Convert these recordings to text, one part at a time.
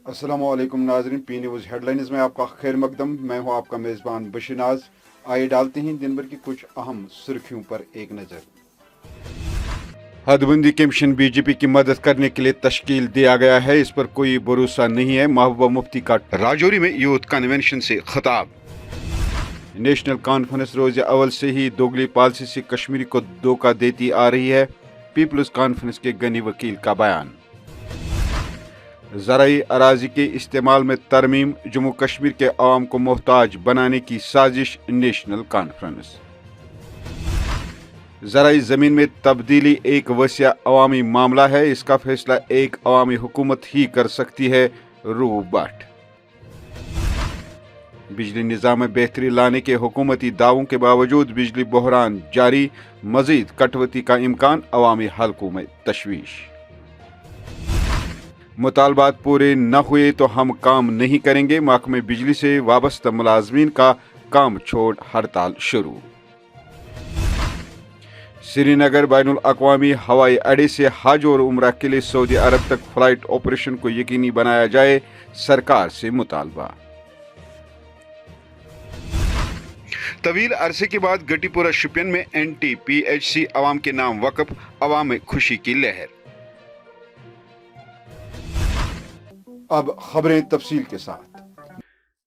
अस्सलामुअलैकुम नाजरीन, P news headlines में आपका खैर मकदम। मैं हूं आपका मेज़बान बशीर नाज। आइए डालते हैं दिन भर की कुछ अहम सुर्खियों पर एक नज़र। हदबंदी कमीशन बीजेपी की मदद करने के लिए तश्कील दिया गया है, इस पर कोई भरोसा नहीं है। महबूबा मुफ्ती का राजौरी में यूथ कन्वेंशन से खिताब। नेशनल कॉन्फ्रेंस रोज अव्वल से ही दोगली पॉलिसी से कश्मीरी को धोखा देती आ रही है। पीपल्स कॉन्फ्रेंस के गनी वकील का बयान। ज़राई अराजी के इस्तेमाल में तरमीम, जम्मू कश्मीर के अवाम को मोहताज बनाने की साजिश, नेशनल कॉन्फ्रेंस। ज़राई ज़मीन में तब्दीली एक वसिया अवामी मामला है, इसका फैसला एक अवामी हुकूमत ही कर सकती है, रूह भट्ट। बिजली निज़ाम में बेहतरी लाने के हुकूमती दावों के बावजूद बिजली बहरान जारी, मजीद कटौती का इम्कान, अवामी हलकों में तशवीश। मुतालबात पूरे न हुए तो हम काम नहीं करेंगे, महकमे बिजली से वाबस्ता मुलाजमीन का काम छोड़ हड़ताल शुरू। श्रीनगर बैनुल अक़वामी हवाई अड्डे से हज और उम्रा के लिए सऊदी अरब तक फ्लाइट ऑपरेशन को यकीनी बनाया जाए, सरकार से मुतालबा। तवील अरसे के बाद गटीपुरा शुपियन में NTPHC अवाम के नाम वक्फ, अवाम में खुशी की लहर। अब खबरें तफसील के साथ।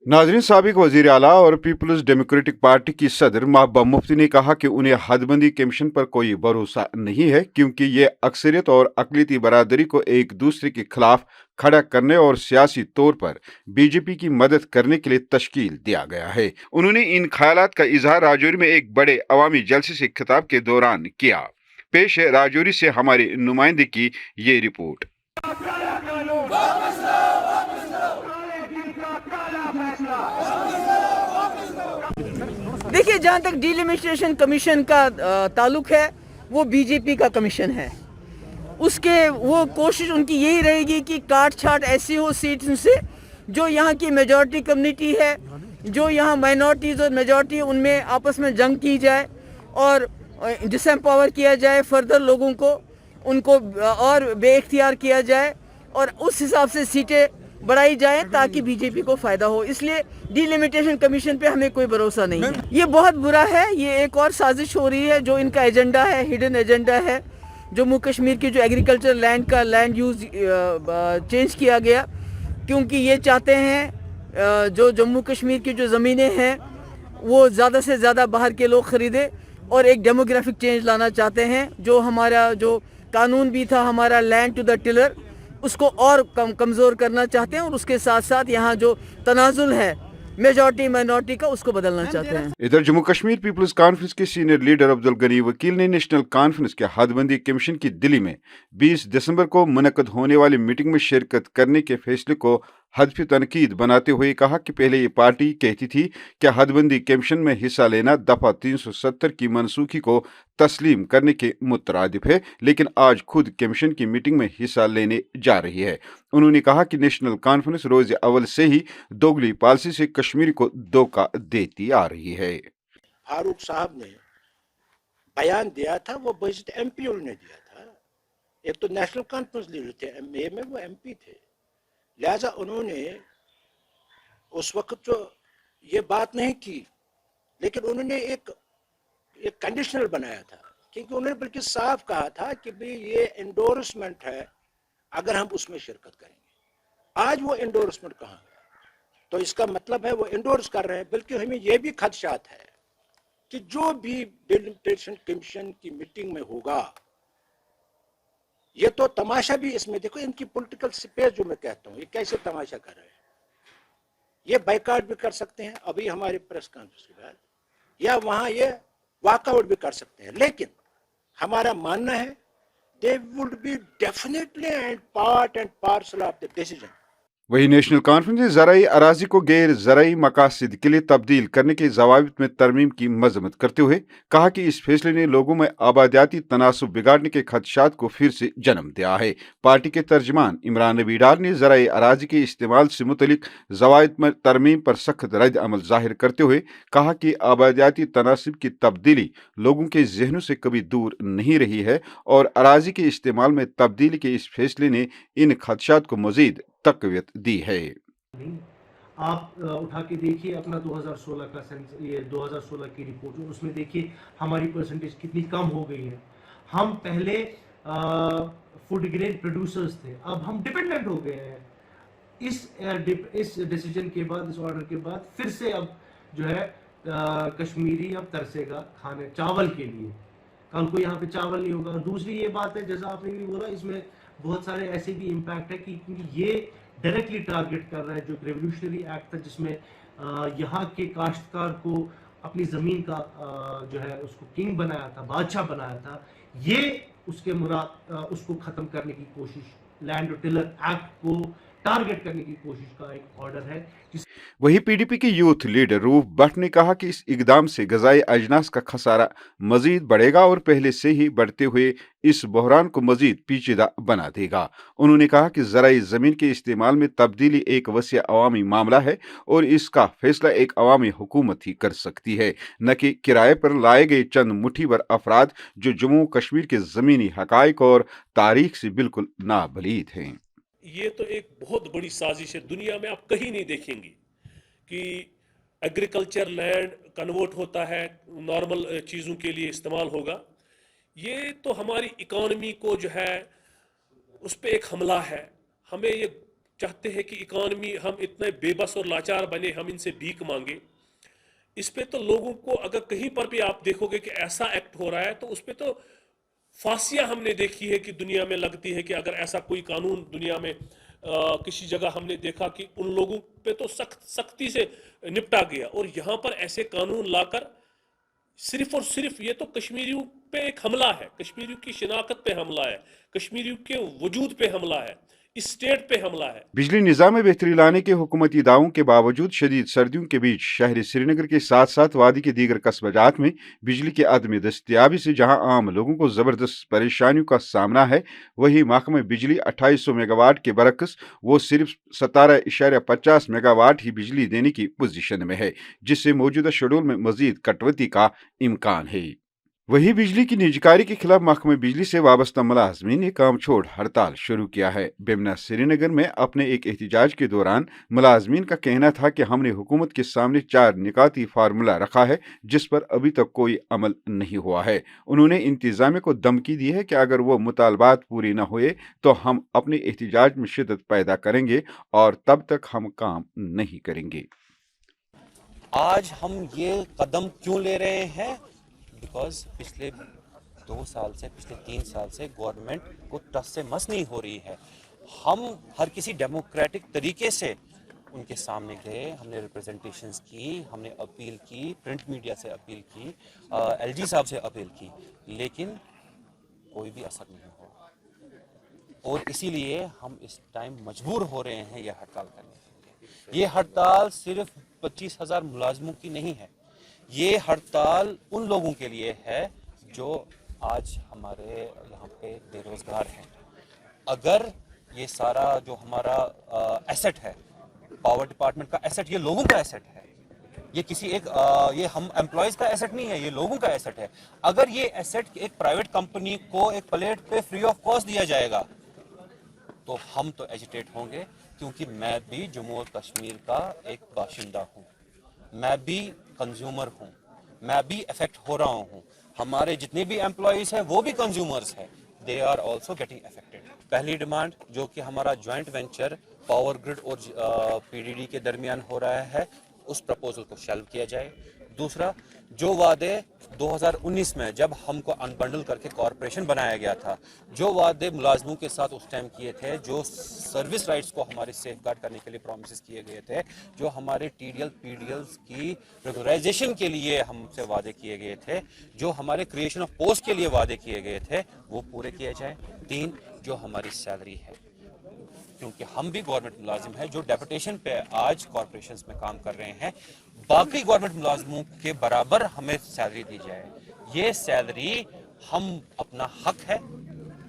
नाज़रीन, साबिक वज़ीर आला और पीपल्स डेमोक्रेटिक पार्टी की सदर महबूबा मुफ्ती ने कहा कि उन्हें हदबंदी कमीशन पर कोई भरोसा नहीं है, क्योंकि ये अक्सरियत और अक़लियती बरादरी को एक दूसरे के खिलाफ खड़ा करने और सियासी तौर पर बीजेपी की मदद करने के लिए तश्कील दिया गया है। उन्होंने इन ख्यालात का इजहार राजौरी में एक बड़े अवामी जलसे से खिताब के दौरान किया। पेश है राजौरी से हमारे नुमाइंदे की ये रिपोर्ट। देखिए, जहाँ तक डिलिमिटेशन कमीशन का ताल्लुक है, वो बीजेपी का कमीशन है। उसके वो कोशिश उनकी यही रहेगी कि काट छाट ऐसी हो सीट से जो यहाँ की मेजॉरिटी कम्युनिटी है, जो यहाँ माइनॉरिटीज़ और मेजॉरिटी, उनमें आपस में जंग की जाए और डिसएम्पावर किया जाए, फर्दर लोगों को उनको और बेइख्तियार किया जाए और उस हिसाब से सीटें बढ़ाई जाए ताकि बीजेपी को फ़ायदा हो। इसलिए डिलिमिटेशन कमीशन पे हमें कोई भरोसा नहीं है। ये बहुत बुरा है, ये एक और साजिश हो रही है। जो इनका एजेंडा है, हिडन एजेंडा है, जम्मू कश्मीर की जो एग्रीकल्चर लैंड का लैंड यूज़ चेंज किया गया, क्योंकि ये चाहते हैं जो जम्मू कश्मीर की जो ज़मीनें हैं वो ज़्यादा से ज़्यादा बाहर के लोग ख़रीदें और एक डेमोग्राफिक चेंज लाना चाहते हैं। जो हमारा जो कानून भी था, हमारा लैंड टू द टिलर, उसको और कमज़ोर करना चाहते हैं और उसके साथ साथ यहाँ जो तनाजुल है मेजॉरिटी माइनॉरिटी का, उसको बदलना चाहते हैं। इधर जम्मू कश्मीर पीपल्स कॉन्फ्रेंस के सीनियर लीडर अब्दुल गनी वकील ने नेशनल कॉन्फ्रेंस के हदबंदी कमीशन की दिल्ली में 20 दिसंबर को मुनक्कद होने वाली मीटिंग में शिरकत करने के फैसले को हदफ तनकीद बनाते हुए कहा कि पहले ये पार्टी कहती थी कि हदबंदी कमीशन में हिस्सा लेना दफा 370 की मनसूखी को तस्लीम करने के मुतरादिफ है, लेकिन आज खुद कमीशन की मीटिंग में हिस्सा लेने जा रही है। उन्होंने कहा कि नेशनल कॉन्फ्रेंस रोज अव्वल से ही दोगली पॉलिसी से कश्मीरी को धोखा देती आ रही है। फारूक साहब ने बयान दिया था, वो बजट MP ने दिया था। एक तो नेशनल कॉन्फ्रेंस लीडर थे, MA में वो MP थे, लिहाजा उन्होंने उस वक्त जो ये बात नहीं की, लेकिन उन्होंने एक कंडीशनल बनाया था, क्योंकि उन्होंने बल्कि साफ कहा था कि भाई ये एंडोर्समेंट है, अगर हम उसमें शिरकत करेंगे। आज वो एंडोर्समेंट कहाँ है? तो इसका मतलब है वो एंडोर्स कर रहे हैं। बल्कि हमें ये भी खदशात है कि जो भी डिलिमिटेशन कमीशन की मीटिंग में होगा, ये तो तमाशा भी इसमें देखो, इनकी पॉलिटिकल स्पेस जो मैं कहता हूँ, ये कैसे तमाशा कर रहे हैं। ये बाइकाट भी कर सकते हैं अभी हमारे प्रेस कॉन्फ्रेंस के बाद, या वहां ये वॉकआउट भी कर सकते हैं, लेकिन हमारा मानना है they would be definitely and part and parcel of the decision. वही नेशनल कॉन्फ्रेंस ने ज़राई अराजी को गैर ज़राई मकासद के लिए तब्दील करने के ज़वाबित में तरमीम की मजम्मत करते हुए कहा कि इस फैसले ने लोगों में आबादियाती तनासुब बिगाड़ने के खदशात को फिर से जन्म दिया है। पार्टी के तर्जमान इमरान नबी डार ने ज़राई अराजी के इस्तेमाल से मुतलिक ज़वाबित में तरमीम पर सख्त रद्द अमल जाहिर करते हुए कहा कि आबादियाती तनासब की तब्दीली लोगों के जहनों से कभी दूर नहीं रही है और अराजी के इस्तेमाल में तब्दीली के इस फैसले ने इन खदशात को मजीद तकवीत दी है। आप उठा के देखिए अपना 2016 का ये 2016 की रिपोर्ट, उसमें देखिए हमारी परसेंटेज कितनी कम हो गई है। हम पहले फूड ग्रेन प्रोड्यूसर्स थे, अब हम डिपेंडेंट हो गए हैं। इस डिसीजन के बाद, इस ऑर्डर के बाद फिर से अब जो है कश्मीरी अब तरसेगा खाने चावल के लिए। कल को यहाँ पे चावल नहीं होगा। और दूसरी ये बात है, जैसा आपने भी बोला, इसमें बहुत सारे ऐसे भी इम्पैक्ट है कि क्योंकि ये डायरेक्टली टारगेट कर रहा है जो रेवोल्यूशनरी एक्ट था, जिसमें यहाँ के काश्तकार को अपनी ज़मीन का जो है उसको किंग बनाया था, बादशाह बनाया था, ये उसके मुराद उसको ख़त्म करने की कोशिश, लैंड टिलर एक्ट को टारगेट करने की कोशिश का एक ऑर्डर है। वहीं पीडीपी के यूथ लीडर रूफ भट्ट ने कहा कि इस इकदाम से गजाई अजनास का खसारा मजीद बढ़ेगा और पहले से ही बढ़ते हुए इस बहरान को मजीद पेचीदा बना देगा। उन्होंने कहा कि ज़राई ज़मीन के इस्तेमाल में तब्दीली एक वसीअ अवामी मामला है और इसका फैसला एक अवामी हुकूमत ही कर सकती है, न कि किराए पर लाए गए चंद मुट्ठी भर अफराद जो जम्मू कश्मीर के ज़मीनी हकाइक और तारीख से बिल्कुल नाबलीद हैं। ये तो एक बहुत बड़ी साजिश है। दुनिया में आप कहीं नहीं देखेंगे कि एग्रीकल्चर लैंड कन्वर्ट होता है, नॉर्मल चीज़ों के लिए इस्तेमाल होगा। ये तो हमारी इकॉनमी को जो है उस पर एक हमला है। हमें ये चाहते हैं कि इकॉनमी, हम इतने बेबस और लाचार बने, हम इनसे भीख मांगे। इस पे तो लोगों को, अगर कहीं पर भी आप देखोगे कि ऐसा एक्ट हो रहा है, तो उस पर तो फांसियां हमने देखी है कि दुनिया में लगती है कि अगर ऐसा कोई कानून दुनिया में किसी जगह हमने देखा कि उन लोगों पे तो सख्ती से निपटा गया, और यहाँ पर ऐसे कानून लाकर सिर्फ और सिर्फ ये तो कश्मीरियों पे एक हमला है, कश्मीरियों की शिनाख्त पे हमला है, कश्मीरियों के वजूद पे हमला है, इस स्टेट पे हमला है। बिजली निज़ाम में बेहतरी लाने के हुकूमती दावों के बावजूद शदीद सर्दियों के बीच शहरी श्रीनगर के साथ साथ वादी के दीगर कस्बजात में बिजली की अदम दस्तियाबी से जहां आम लोगों को ज़बरदस्त परेशानियों का सामना है, वहीं महकमा बिजली 2800 मेगावाट के बरक्स वो सिर्फ 17.50 मेगावाट ही बिजली देने की पोजीशन में है, जिससे मौजूदा शेड्यूल में मजीद कटौती का इम्कान है। वहीं बिजली की निजकारी के खिलाफ महकमे बिजली से वाबस्ता मुलाजमीन ने काम छोड़ हड़ताल शुरू किया है। बेमना श्रीनगर में अपने एक एहतजाज के दौरान मुलाजमीन का कहना था कि हमने हुकूमत के सामने 4 निकाती फार्मूला रखा है जिस पर अभी तक कोई अमल नहीं हुआ है। उन्होंने इंतजामिया को धमकी दी है कि अगर वो मुतालबात पूरी न हुए तो हम अपने एहतजाज में शिद्दत पैदा करेंगे और तब तक हम काम नहीं करेंगे। आज हम ये कदम क्यों ले रहे हैं? बिकॉज पिछले 2 साल से, पिछले 3 साल से गवर्नमेंट को टस से मस नहीं हो रही है। हम हर किसी डेमोक्रेटिक तरीके से उनके सामने गए, हमने रिप्रेजेंटेशंस की, हमने अपील की, प्रिंट मीडिया से अपील की, एलजी साहब से अपील की, लेकिन कोई भी असर नहीं हुआ। और इसीलिए हम इस टाइम मजबूर हो रहे हैं ये हड़ताल करने के लिए। ये हड़ताल सिर्फ 25,000 मुलाजमों की नहीं है, ये हड़ताल उन लोगों के लिए है जो आज हमारे यहाँ पे बेरोजगार हैं। अगर ये सारा जो हमारा एसेट है, पावर डिपार्टमेंट का एसेट, ये लोगों का एसेट है, ये किसी एक ये हम एम्प्लॉयज का एसेट नहीं है, ये लोगों का एसेट है। अगर ये एसेट एक प्राइवेट कंपनी को एक प्लेट पे फ्री ऑफ कॉस्ट दिया जाएगा तो हम तो एजिटेट होंगे, क्योंकि मैं भी जम्मू और कश्मीर का एक बाशिंदा हूँ, मैं भी कंज्यूमर हूँ, मैं भी अफेक्ट हो रहा हूँ। हमारे जितने भी एम्प्लॉयज हैं वो भी कंज्यूमर्स हैं, they are also getting affected. पहली डिमांड जो कि हमारा जॉइंट वेंचर पावर ग्रिड और पीडीडी के दरमियान हो रहा है, उस प्रपोजल को शेल्व किया जाए। दूसरा, जो वादे 2019 में जब हमको अनबंडल करके कॉरपोरेशन बनाया गया था, जो वादे मुलाजमों के साथ उस टाइम किए थे, जो सर्विस राइट्स को हमारे सेफगार्ड करने के लिए प्रॉमिसेस किए गए थे, जो हमारे टीडीएल पीडीएल्स की रेगुलराइजेशन के लिए हमसे वादे किए गए थे, जो हमारे क्रिएशन ऑफ पोस्ट के लिए वादे किए गए थे, वो पूरे किए जाए। 3, जो हमारी सैलरी है, क्योंकि हम भी गवर्नमेंट मुलाजिम हैं जो डेपुटेशन पे आज कॉरपोरेशंस में काम कर रहे हैं, बाकी गवर्नमेंट मुलाजिमों के बराबर हमें सैलरी दी जाए। ये सैलरी हम अपना हक है,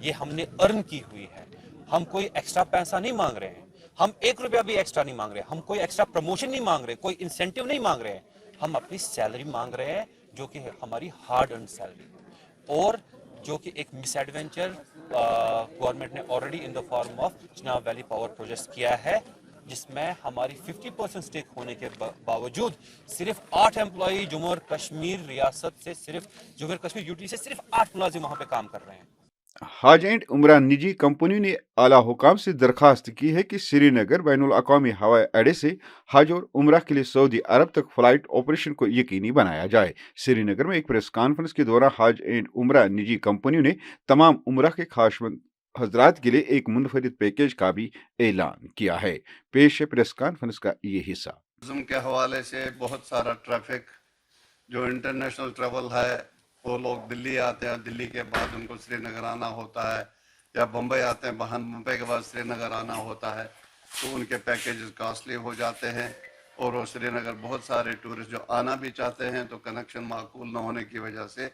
ये हमने अर्न की हुई है। हम कोई एक्स्ट्रा पैसा नहीं मांग रहे हैं, हम 1 रुपया भी एक्स्ट्रा नहीं मांग रहे, हम कोई एक्स्ट्रा प्रमोशन नहीं मांग रहे, कोई इंसेंटिव नहीं मांग रहे हैं। हम अपनी सैलरी मांग रहे हैं जो कि हमारी हार्ड अर्न सैलरी। और جو کہ ایک مس ایڈونچر گورنمنٹ نے already in the form of Chenab valley power project کیا ہے، جس میں ہماری 50% سٹیک ہونے کے باوجود صرف 8 امپلائی جموں اور کشمیر ریاست سے، صرف جموں اور کشمیر یوٹی سے صرف 8 ملازم وہاں پہ کام کر رہے ہیں۔ حج اینڈ عمرہ نجی کمپنیوں نے اعلیٰ حکام سے درخواست کی ہے کہ سری نگر بین الاقوامی ہوائی اڈے سے حج اور عمرہ کے لیے سعودی عرب تک فلائٹ آپریشن کو یقینی بنایا جائے۔ سری نگر میں ایک پریس کانفرنس کے دوران حج اینڈ عمرہ نجی کمپنیوں نے تمام عمرہ کے خواہشمند حضرات کے لیے ایک منفرد پیکیج کا بھی اعلان کیا ہے۔ پیش ہے پریس کانفرنس کا یہ حصہ۔ ٹورزم کے حوالے سے بہت سارا ٹریفک جو انٹرنیشنل ٹریول ہے، وہ لوگ دلی آتے ہیں، دلی کے بعد ان کو سری نگر آنا ہوتا ہے، یا بمبئی آتے ہیں، بمبئی کے بعد سری نگر آنا ہوتا ہے، تو ان کے پیکیجز کاسٹلی ہو جاتے ہیں، اور وہ سری نگر بہت سارے ٹورسٹ جو آنا بھی چاہتے ہیں تو کنیکشن معقول نہ ہونے کی وجہ سے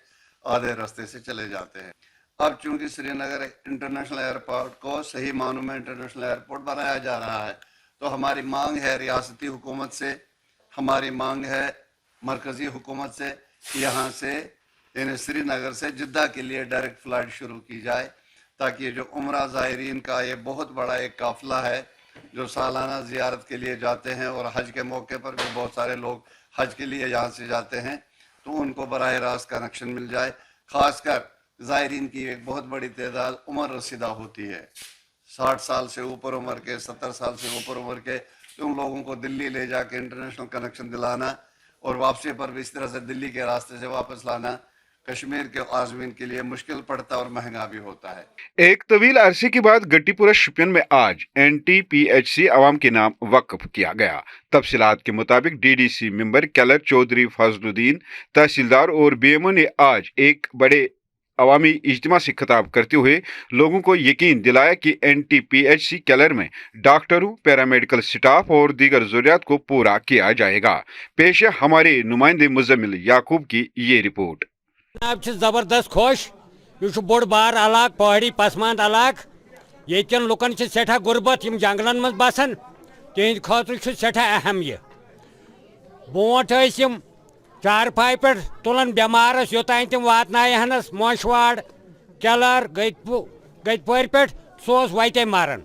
آدھے راستے سے چلے جاتے ہیں۔ اب چونکہ سری نگر انٹرنیشنل ایئرپورٹ کو صحیح معنوں میں انٹرنیشنل ایئرپورٹ بنایا جا رہا ہے، تو ہماری مانگ ہے ریاستی حکومت سے، ہماری مانگ ہے مرکزی حکومت سے، یہاں سے یعنی سری نگر سے جدہ کے لیے ڈائریکٹ فلائٹ شروع کی جائے، تاکہ یہ جو عمرہ زائرین کا یہ بہت بڑا ایک قافلہ ہے جو سالانہ زیارت کے لیے جاتے ہیں، اور حج کے موقع پر بھی بہت سارے لوگ حج کے لیے یہاں سے جاتے ہیں، تو ان کو براہ راست کنیکشن مل جائے۔ خاص کر زائرین کی ایک بہت بڑی تعداد عمر رسیدہ ہوتی ہے، 60 سال سے اوپر عمر کے، 70 سال سے اوپر عمر کے، تو ان لوگوں کو دلی لے جا کے انٹرنیشنل کنیکشن دلانا اور واپسی پر بھی اس طرح سے دلی کے راستے سے واپس لانا کشمیر کے عازمین کے لیے مشکل پڑتا اور مہنگا بھی ہوتا ہے۔ ایک طویل عرصے کے بعد گٹی پورہ شپین میں آج NTPHC عوام کے نام وقف کیا گیا۔ تفصیلات کے مطابق DDC ممبر کیلر چودھری فضل الدین، تحصیلدار اور BMO نے آج ایک بڑے عوامی اجتماع سے خطاب کرتے ہوئے لوگوں کو یقین دلایا کہ NTPHC کیلر میں ڈاکٹروں، پیرامیڈیکل سٹاف اور دیگر ضروریات کو پورا کیا جائے گا۔ پیش ہے ہمارے نمائندے مزمل یعقوب کی یہ رپورٹ۔ جناب زبردست خوش، یہ بوڑ بار علاقہ، پہاڑی پسماند علاقہ، یتن لکن سٹھا غربت، یم جنگلن مز بسان، تہند خاطر سٹھا اہم یہ بروٹ یم چارپائی پہ تلان بیمارس یوتان تم واتنس موشواڑ کیلر گتپور پہ سہ وتے مران،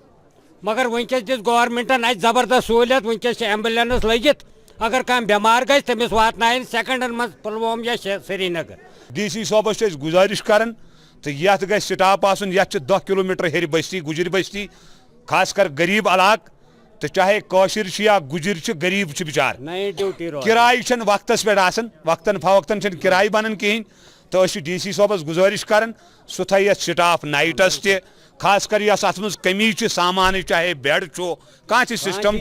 مگر ونکس دس گورنمنٹن ات زبردست سہولیت، ونکس ایمبولینس لگت، اگر کھانا بیمار گھس تمس واتن سیکنڈن مز پلووم یا سری نگر۔ DC صوبس گزارش کران تو یت گھس سٹاپ آسن، یت 10 کلومیٹر ہیٚرِ بستی گجر بستی، خاص کر غریب علاقہ، تو چاہے کاشر یا گجر غریب بچار، کرایہ چھن وقتس پہ آسان، وقتاً فوقتاً چھن کرایہ بنان کہین، تو DC صوبس گزارش کران سہ تھاوِ یت سٹاف نائٹس تہ، خاص کر یس ات مز کمی سامان، چاہے بیڈ کھانا سسٹم۔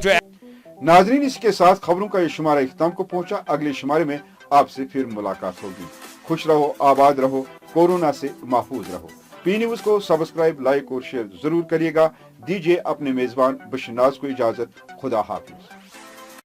ناظرین، اس کے ساتھ خبروں کا یہ شمارہ اختتام کو پہنچا۔ اگلے شمارے میں آپ سے پھر ملاقات ہوگی۔ خوش رہو، آباد رہو، کورونا سے محفوظ رہو۔ پی نیوز کو سبسکرائب، لائک اور شیئر ضرور کریے گا۔ دیجیے اپنے میزبان بشر ناز کو اجازت۔ خدا حافظ۔